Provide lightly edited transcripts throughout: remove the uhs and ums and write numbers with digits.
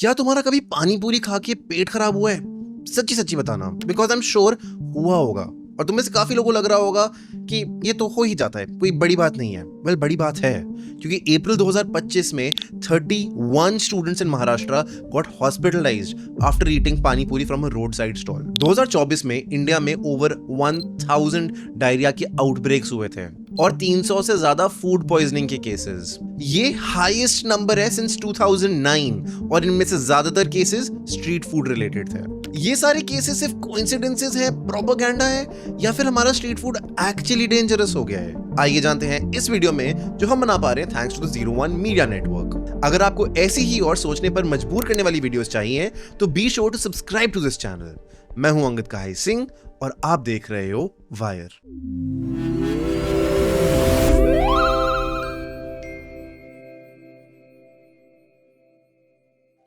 क्या तुम्हारा कभी पानी पूरी खा के पेट खराब हुआ है? सच्ची सच्ची बताना, बिकॉज आई एम श्योर हुआ होगा। और तुम में से काफी लोगों को लग रहा होगा कि ये तो हो ही जाता है, कोई बड़ी बात नहीं है। वेल, बड़ी बात है, क्योंकि अप्रैल 2025 में 31 students in Maharashtra got hospitalised after eating पानी पूरी from a road side stall. 2024 में इंडिया में ओवर 1000 डायरिया के आउटब्रेक्स हुए थे और 300 से ज्यादा फूड पॉइजनिंग के केसेस। ये हाईएस्ट नंबर है सिंस 2009 और इनमें से ज्यादातर केसेस स्ट्रीट फूड रिलेटेड थे। ये सारे केसेस सिर्फ कोइंसिडेंसेस है, प्रोपेगेंडा है, या फिर हमारा स्ट्रीट फूड एक्चुअली डेंजरस हो गया है? आइए जानते हैं इस वीडियो में, जो हम बना पा रहे हैं thanks to the 01 media network. अगर आपको ऐसी ही और सोचने पर मजबूर करने वाली वीडियोस चाहिए तो be sure to subscribe to this channel. मैं हूं अंगद कहाई सिंह और आप देख रहे हो वायर।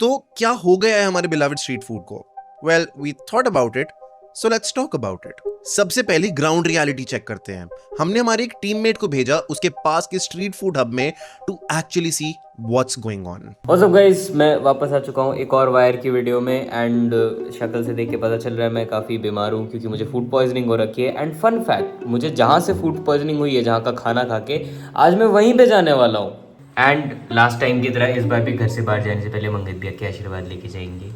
तो क्या हो गया है हमारे बिलवड स्ट्रीट फूड को? Well, we thought about it, so let's talk about it. सबसे पहले ग्राउंड रियलिटी चेक करते हैं। हमने हमारे एक टीममेट को भेजा उसके पास के स्ट्रीट फूड हब में to actually see what's going on. What's up guys, मैं वापस आ चुका हूँ एक और वायर की वीडियो में। एंड शक्ल से देख के पता चल रहा है मैं काफ़ी बीमार हूँ क्योंकि मुझे फूड पॉइजनिंग हो रखी है। एंड फन फैक्ट, मुझे जहाँ से फूड पॉइजनिंग हुई है, जहाँ का खाना खा के, आज मैं वहीं पे जाने वाला हूँ। एंड लास्ट टाइम की तरह इस बार भी घर से बाहर जाने से पहले मंगत भैया के आशीर्वाद लेके जाएंगे।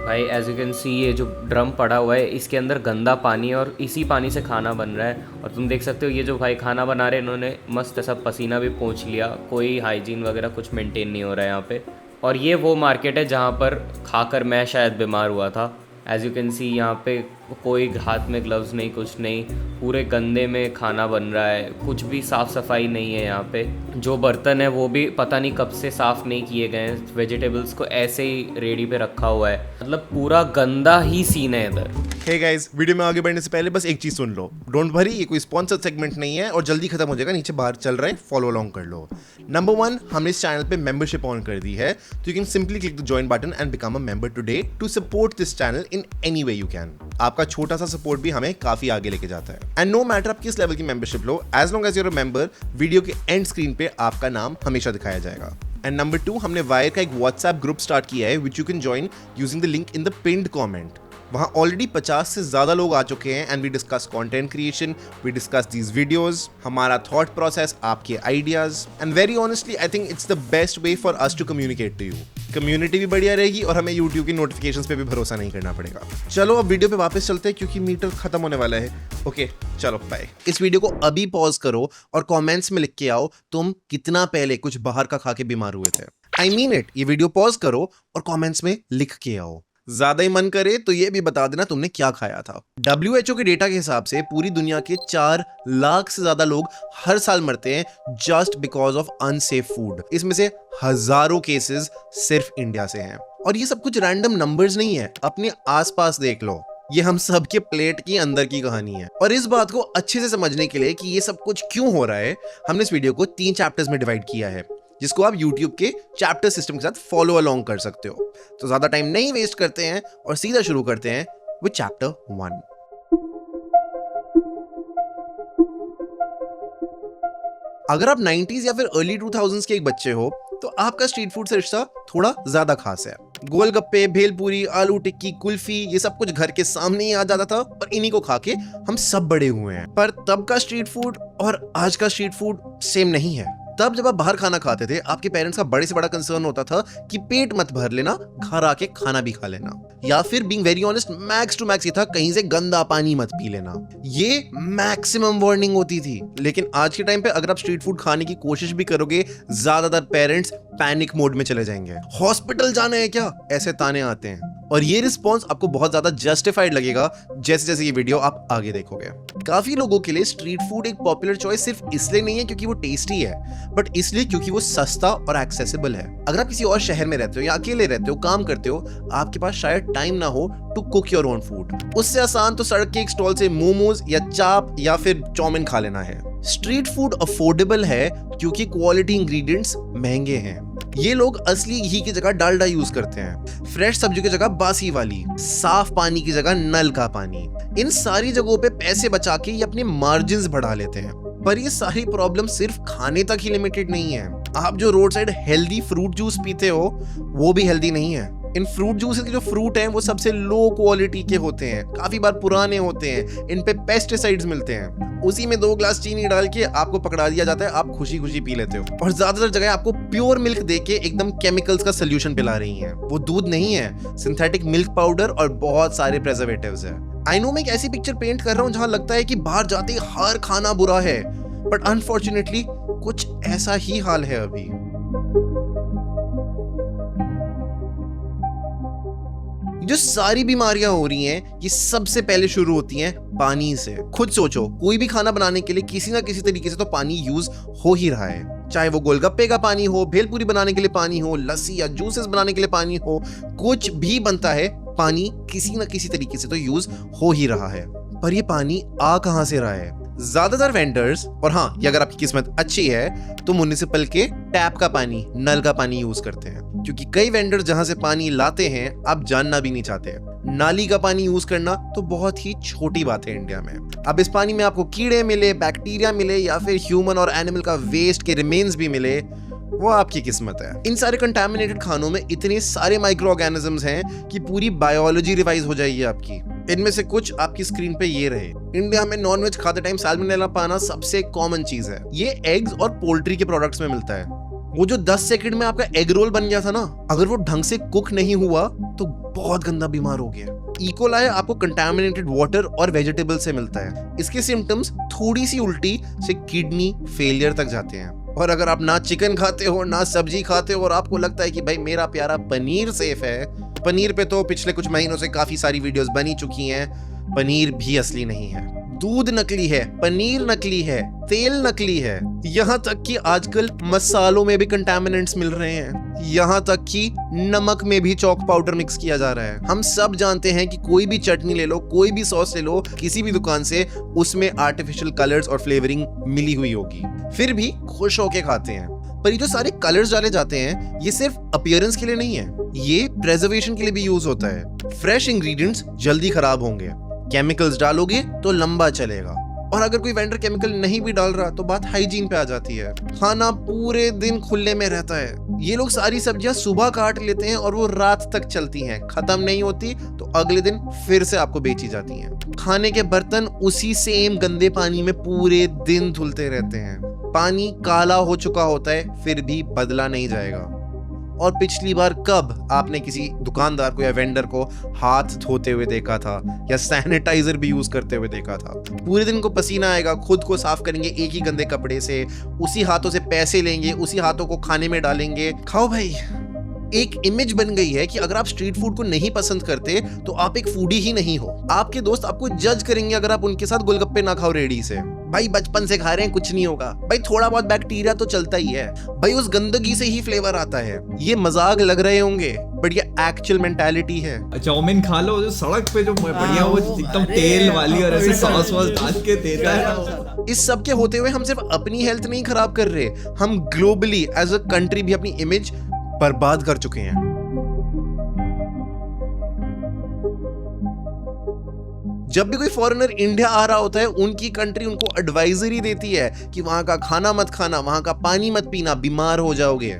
भाई एज यू कैन सी, ये जो ड्रम पड़ा हुआ है इसके अंदर गंदा पानी है और इसी पानी से खाना बन रहा है। और तुम देख सकते हो ये जो भाई खाना बना रहे हैं, इन्होंने मस्त ऐसा पसीना भी पोंछ लिया। कोई हाइजीन वगैरह कुछ मेंटेन नहीं हो रहा है यहाँ पे। और ये वो मार्केट है जहाँ पर खाकर मैं शायद बीमार हुआ था। एज यू कैन सी, यहाँ पे कोई हाथ में ग्लव्स नहीं, कुछ नहीं, पूरे गंदे में खाना बन रहा है। कुछ भी साफ़ सफाई नहीं है यहाँ पे। जो बर्तन है वो भी पता नहीं कब से साफ़ नहीं किए गए हैं। वेजिटेबल्स को ऐसे ही रेडी पे रखा हुआ है, मतलब पूरा गंदा ही सीन है इधर। हे गाइस, वीडियो में आगे बढ़ने से पहले बस एक चीज सुन लो। डोंट वरी, ये कोई स्पॉन्सर्ड सेगमेंट नहीं है और जल्दी खत्म हो जाएगा। नीचे बाहर चल रहे हैं, फॉलो अलोंग कर लो। नंबर 1, हमने इस चैनल पे मेंबरशिप ऑन कर दी है, तो you can simply click the join button and become a member today to support this channel in any way you can. आपका छोटा सा सपोर्ट भी हमें काफी आगे लेके जाता है। एंड नो मैटर आप किस लेवल की मेंबरशिप लो, as long as you're a member, video के एंड स्क्रीन पे आपका नाम हमेशा दिखाया जाएगा। एंड नंबर 2, हमने वायर का एक व्हाट्सएप ग्रुप स्टार्ट किया है which you can join using the link in the pinned comment. वहां ऑलरेडी 50 से ज्यादा लोग आ चुके हैं and we discuss content creation, we discuss these videos, हमारा थॉट प्रोसेस, आपके ideas. And very honestly I think it's the best way for us to communicate to you. Community भी बढ़िया रहेगी और हमें यूट्यूब की नोटिफिकेशंस पे भी भरोसा नहीं करना पड़ेगा। चलो अब वीडियो पे वापस चलते हैं क्योंकि मीटर खत्म होने वाला है। ओके चलो बाय। इस वीडियो को अभी पॉज करो और कमेंट्स में लिख के आओ तुम कितना पहले कुछ बाहर का खा के बीमार हुए थे। आई मीन इट, ये वीडियो पॉज करो और कमेंट्स में लिख के आओ। ज्यादा ही मन करे तो ये भी बता देना तुमने क्या खाया था। WHO के डेटा के हिसाब से पूरी दुनिया के 4 लाख से ज्यादा लोग हर साल मरते हैं just because of unsafe food. इसमें से हजारों केसेस सिर्फ इंडिया से हैं। और ये सब कुछ रैंडम नंबर्स नहीं है, अपने आसपास देख लो। ये हम सब के प्लेट की अंदर की कहानी है। और इस बात को अच्छे से समझने के लिए कि ये सब कुछ क्यों हो रहा है, हमने इस वीडियो को 3 चैप्टर्स में डिवाइड किया है, जिसको आप YouTube के चैप्टर सिस्टम के साथ फॉलो अलोंग कर सकते हो। तो ज्यादा टाइम नहीं वेस्ट करते हैं और सीधा शुरू करते हैं विद चैप्टर 1। अगर आप 90s या फिर अर्ली 2000s के एक बच्चे हो तो आपका स्ट्रीट फूड से रिश्ता थोड़ा ज्यादा खास है। गोलगप्पे, भेलपूरी, आलू टिक्की, कुल्फी, ये सब कुछ घर के सामने ही आ जाता था और इन्हीं को खा के हम सब बड़े हुए हैं। पर तब का स्ट्रीट फूड और आज का स्ट्रीट फूड सेम नहीं है। तब जब आप बाहर खाना खाते थे, आपके पेरेंट्स का बड़े से बड़ा कंसर्न होता था कि पेट मत भर लेना, घर आके खाना भी खा लेना। या फिर being very honest, max to max ये था कहीं से गंदा पानी मत पी लेना। ये मैक्सिमम वार्निंग होती थी। लेकिन आज के टाइम पे अगर आप स्ट्रीट फूड खाने की कोशिश भी करोगे, ज्यादातर पेरेंट्स पैनिक मोड में चले जाएंगे। हॉस्पिटल जाना है क्या, ऐसे ताने आते हैं। और ये रिस्पॉन्स आपको बहुत ज्यादा जस्टिफाइड लगेगा जैसे जैसे ये वीडियो आप आगे देखोगे। काफी लोगों के लिए स्ट्रीट फूड एक पॉपुलर चॉइस सिर्फ इसलिए नहीं है क्योंकि वो टेस्टी है, बट इसलिए क्योंकि वो सस्ता और एक्सेसिबल है। अगर आप किसी और शहर में रहते हो या अकेले रहते हो, काम करते हो, आपके पास शायद टाइम ना हो to cook your own food, उससे आसान तो सड़क के एक स्टॉल से मोमोज या चाप या फिर चाउमीन खा लेना है। स्ट्रीट फूड अफोर्डेबल है क्योंकि क्वालिटी इंग्रेडिएंट्स महंगे हैं। ये लोग असली घी की जगह डालडा यूज करते हैं, फ्रेश सब्जी की जगह बासी वाली, साफ पानी की जगह नल का पानी। इन सारी जगहों पे पैसे बचा के ये अपने मार्जिन्स बढ़ा लेते हैं। पर ये सारी प्रॉब्लम सिर्फ खाने तक ही लिमिटेड नहीं है। आप जो road side healthy fruit juice पीते हो वो भी हेल्दी नहीं है। इन फ्रूट जूसेस के जो फ्रूट हैं वो सबसे लो क्वालिटी के होते हैं, काफी बार पुराने होते हैं, इन पे पेस्टिसाइड्स मिलते हैं। उसी में 2 ग्लास चीनी डाल के आपको पकड़ा दिया जाता है, आप खुशी खुशी पी लेते हो। और ज्यादातर जगह आपको प्योर मिल्क देके एकदम केमिकल्स का सोल्यूशन पिला रही हैं। वो दूध नहीं है, सिंथेटिक मिल्क पाउडर और बहुत सारे प्रिजर्वेटिव्स है। आई नो मैं एक ऐसी पिक्चर पेंट कर रहा हूँ जहां लगता है कि बाहर जाते ही हर खाना बुरा है, बट अनफॉर्चुनेटली कुछ ऐसा ही हाल है अभी। जो सारी बीमारियां हो रही हैं ये सबसे पहले शुरू होती हैं पानी से। खुद सोचो, कोई भी खाना बनाने के लिए किसी ना किसी तरीके से तो पानी यूज हो ही रहा है, चाहे वो गोलगप्पे का पानी हो, भेलपूरी बनाने के लिए पानी हो, लस्सी या जूसेस बनाने के लिए पानी हो, कुछ भी बनता है पानी किसी ना किसी तरीके से तो यूज हो ही रहा है। पर ये पानी आ कहां से रहा है? ज्यादातर वेंडर्स, और हाँ ये अगर आपकी किस्मत अच्छी है तो म्युनिसिपल के टैप का पानी, नल का पानी यूज करते हैं, क्योंकि कई वेंडर्स जहां से पानी लाते हैं आप जानना भी नहीं चाहते। नाली का पानी यूज करना तो बहुत ही छोटी बात है इंडिया में। अब इस पानी में आपको कीड़े मिले, बैक्टीरिया मिले या फिर ह्यूमन और एनिमल का वेस्ट के रिमेन्स भी मिले, वो आपकी किस्मत है। इन सारे कंटामिनेटेड खानों में इतने सारे माइक्रो ऑर्गेनिजम्स हैं कि पूरी बायोलॉजी रिवाइज हो जाएगी आपकी। इनमें से कुछ आपकी स्क्रीन पे ये रहे। इंडिया में नॉनवेज खाते टाइम सैल्मोनेला पाना सबसे कॉमन चीज है। ये एग्स और पोल्ट्री के प्रोडक्ट्स में मिलता है। वो जो 10 सेकंड में आपका एग रोल बन गया था ना, अगर वो ढंग से कुक नहीं हुआ तो बहुत गंदा बीमार हो गया। इकोलाई आपको कंटामिनेटेड वाटर और वेजिटेबल से मिलता है। इसके सिम्टम्स थोड़ी सी उल्टी से किडनी फेलियर तक जाते हैं। और अगर आप ना चिकन खाते हो ना सब्जी खाते हो और आपको लगता है कि भाई मेरा प्यारा पनीर सेफ है, पनीर पे तो पिछले कुछ महीनों से काफी सारी वीडियोस बनी चुकी हैं। पनीर भी असली नहीं है, दूध नकली है, पनीर नकली है, तेल नकली है, यहाँ तक कि आजकल मसालों में भी कंटामिनेंट्स मिल रहे हैं, यहाँ तक कि नमक में भी चॉक पाउडर मिक्स किया जा रहा है। हम सब जानते हैं कि कोई भी चटनी ले लो, कोई भी सॉस ले लो किसी भी दुकान से, उसमें आर्टिफिशियल कलर्स और फ्लेवरिंग मिली हुई होगी, फिर भी खुश होके खाते हैं। पर ये जो सारे कलर्स डाले जाते हैं ये सिर्फ अपीयरेंस के लिए नहीं है, ये प्रिजर्वेशन के लिए भी यूज होता है। फ्रेश इंग्रेडिएंट्स जल्दी खराब होंगे, केमिकल्स डालोगे तो लंबा चलेगा, और अगर कोई वेंडर केमिकल नहीं भी डाल रहा तो बात हाइजीन पे आ जाती है। खाना पूरे दिन खुले में रहता है। ये लोग सारी सब्जियां सुबह काट लेते हैं और वो रात तक चलती हैं, खत्म नहीं होती तो अगले दिन फिर से आपको बेची जाती हैं। खाने के बर्तन उसी सेम गंदे पानी में पूरे दिन धुलते रहते हैं। पानी काला हो चुका होता है फिर भी बदला नहीं जाएगा। और पिछली बार कब आपने किसी दुकानदार को या वेंडर को हाथ धोते हुए देखा था या सैनिटाइजर भी यूज करते हुए देखा था? पूरे दिन को पसीना आएगा, खुद को साफ करेंगे एक ही गंदे कपड़े से, उसी हाथों से पैसे लेंगे, उसी हाथों को खाने में डालेंगे, खाओ भाई। एक इमेज बन गई है कि अगर आप स्ट्रीट फूड को नहीं पसंद करते तो आप एक फूडी ही नहीं हो। आपके दोस्त आपको जज करेंगे अगर आप उनके साथ गोलगप्पे ना खाओ रेडी से। भाई बचपन से खा रहे हैं, कुछ नहीं होगा भाई, थोड़ा बहुत बैक्टीरिया तो चलता ही है भाई, उस गंदगी से ही फ्लेवर आता है। ये मजाक लग रहे होंगे बट ये एक्चुअल मेंटालिटी है। चाउमीन खा लो जो सड़क पे जो बढ़िया वो एकदम तेल वाली और ऐसे सॉस वॉस डाल के देता है। इस सब के होते हुए हम सिर्फ अपनी हेल्थ नहीं खराब कर रहे, हम ग्लोबली एज अ कंट्री भी अपनी इमेज बर्बाद कर चुके हैं। जब भी कोई फॉरेनर इंडिया आ रहा होता है उनकी कंट्री उनको एडवाइजरी देती है कि वहां का खाना मत खाना, वहां का पानी मत पीना, बीमार हो जाओगे।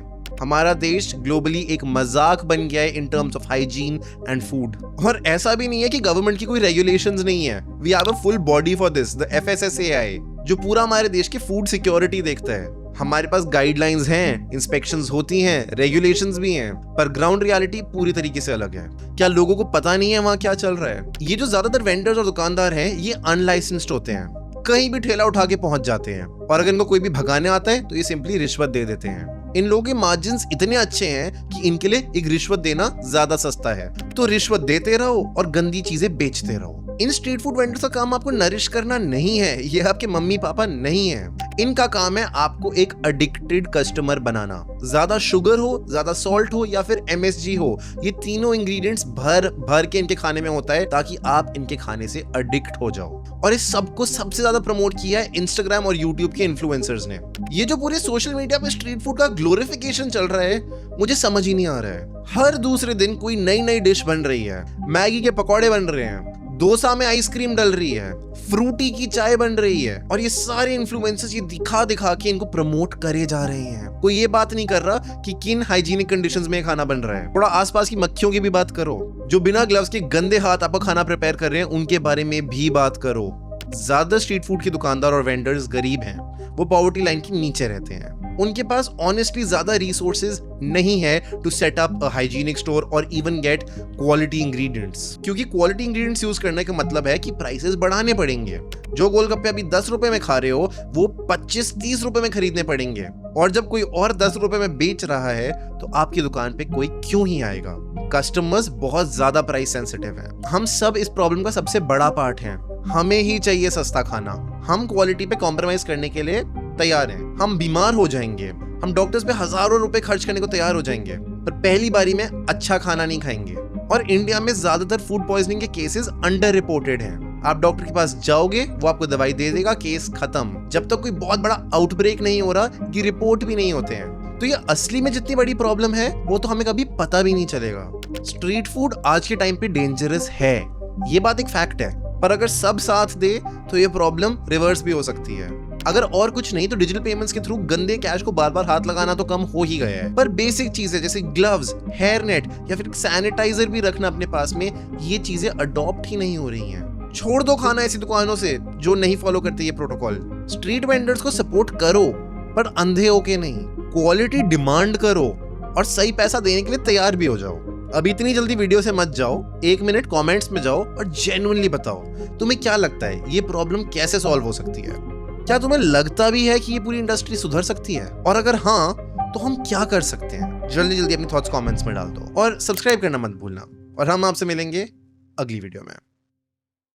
हमारा देश ग्लोबली एक मजाक बन गया है in terms of hygiene and food. और ऐसा भी नहीं है कि गवर्नमेंट की कोई रेगुलेशंस नहीं है। We have a full body for this, the FSSAI, जो पूरा हमारे देश की फूड सिक्योरिटी देखता है। हमारे पास गाइडलाइंस हैं, इंस्पेक्शंस होती हैं, रेगुलेशंस भी हैं, पर ग्राउंड रियलिटी पूरी तरीके से अलग है। क्या लोगों को पता नहीं है वहां क्या चल रहा है? ये जो ज्यादातर वेंडर्स और दुकानदार हैं ये अनलाइसेंस्ड होते हैं, कहीं भी ठेला उठा के पहुंच जाते हैं, और अगर इनको कोई भी भगाने आता है तो ये सिंपली रिश्वत दे देते हैं। इन लोगों के मार्जिन्स इतने अच्छे हैं कि इनके लिए एक रिश्वत देना ज्यादा सस्ता है, तो रिश्वत देते रहो और गंदी चीजें बेचते रहो। इन स्ट्रीट फूड वेंडर्स का काम आपको नरिश करना नहीं है, ये आपके मम्मी पापा नहीं है। इनका काम है आपको एक एडिक्टेड कस्टमर बनाना। ज्यादा शुगर हो, ज्यादा सॉल्ट हो या फिर MSG हो, ये तीनों इंग्रेडिएंट्स भर भर के इनके खाने में होता है ताकि आप इनके खाने से एडिक्ट हो जाओ। और इस सबको सबसे ज्यादा प्रमोट किया है इंस्टाग्राम और यूट्यूब के इन्फ्लुएंसर्स ने। ये जो पूरे सोशल मीडिया पे स्ट्रीट फूड का ग्लोरिफिकेशन चल रहा है मुझे समझ ही नहीं आ रहा है। हर दूसरे दिन कोई नई नई डिश बन रही है, मैगी के पकौड़े बन रहे हैं, डोसा में आइसक्रीम डल रही है, फ्रूटी की चाय बन रही है, और ये सारे इन्फ्लुएंसर्स ये दिखा दिखा के इनको प्रमोट करे जा रहे हैं। कोई ये बात नहीं कर रहा कि किन हाइजीनिक कंडीशंस में खाना बन रहा है। थोड़ा आसपास की मक्खियों की भी बात करो, जो बिना ग्लव्स के गंदे हाथ आपका खाना प्रिपेयर कर रहे हैं, उनके बारे में भी बात करो। ज्यादा स्ट्रीट फूड के दुकानदार और वेंडर्स गरीब हैं, वो पॉवर्टी लाइन के नीचे रहते हैं, उनके पास ऑनेस्टली ज्यादा रिसोर्सेज नहीं है to set up a hygienic store और इवन गेट क्वालिटी इंग्रेडिएंट्स, क्योंकि क्वालिटी इंग्रेडिएंट्स यूज करने का मतलब है कि प्राइसेस बढ़ाने पड़ेंगे। जो गोलगप्पे अभी 10 रुपए में खा रहे हो वो 25-30 रुपए में खरीदने पड़ेंगे, और जब कोई और 10 रुपए में बेच रहा है तो आपकी दुकान पे कोई क्यों ही आएगा। कस्टमर्स बहुत ज्यादा प्राइस सेंसिटिव हैं। हम सब इस प्रॉब्लम का सबसे बड़ा पार्ट हैं। हमें ही चाहिए सस्ता खाना, हम क्वालिटी पे कॉम्प्रोमाइज करने के लिए तैयार हैं। हम बीमार हो जाएंगे, हम डॉक्टर्स पे हजारों रुपए खर्च करने को तैयार हो जाएंगे, पर पहली बारी में अच्छा खाना नहीं खाएंगे। और इंडिया में ज्यादातर फूड पॉइजनिंग के केसेस अंडर रिपोर्टेड हैं। आप डॉक्टर के पास जाओगे, वो आपको दवाई दे देगा, केस खत्म। जब तक कोई बहुत बड़ा आउटब्रेक नहीं हो रहा, ये रिपोर्ट भी नहीं होते हैं। तो ये असली में जितनी बड़ी प्रॉब्लम है वो तो हमें कभी पता भी नहीं चलेगा। स्ट्रीट फूड आज के टाइम पे डेंजरस है, ये बात एक फैक्ट है, पर अगर सब साथ दे तो ये प्रॉब्लम रिवर्स भी हो सकती है। अगर और कुछ नहीं तो डिजिटल पेमेंट्स के थ्रू गंदे कैश को बार बार हाथ लगाना तो कम हो ही गया है, पर बेसिक चीजें जैसे ग्लव्स, हेयर नेट या फिर सैनिटाइजर भी रखना अपने पास में, ये चीजें अडॉप्ट ही नहीं हो रही हैं। छोड़ दो खाना ऐसी दुकानों से जो नहीं फॉलो करते ये प्रोटोकॉल। स्ट्रीट वेंडर्स को सपोर्ट करो, पर अंधे होके नहीं। क्वालिटी डिमांड करो और सही पैसा देने के लिए तैयार भी हो जाओ। अब इतनी जल्दी वीडियो से मत जाओ, 1 मिनट कमेंट्स में जाओ और जेन्युइनली बताओ तुम्हें क्या लगता है ये प्रॉब्लम कैसे सॉल्व हो सकती है। क्या तुम्हें लगता भी है कि ये पूरी इंडस्ट्री सुधर सकती है, और अगर हाँ तो हम क्या कर सकते हैं? जल्दी जल्दी अपनी थॉट्स कमेंट्स में डाल दो और सब्सक्राइब करना मत भूलना, और हम आपसे मिलेंगे अगली वीडियो में।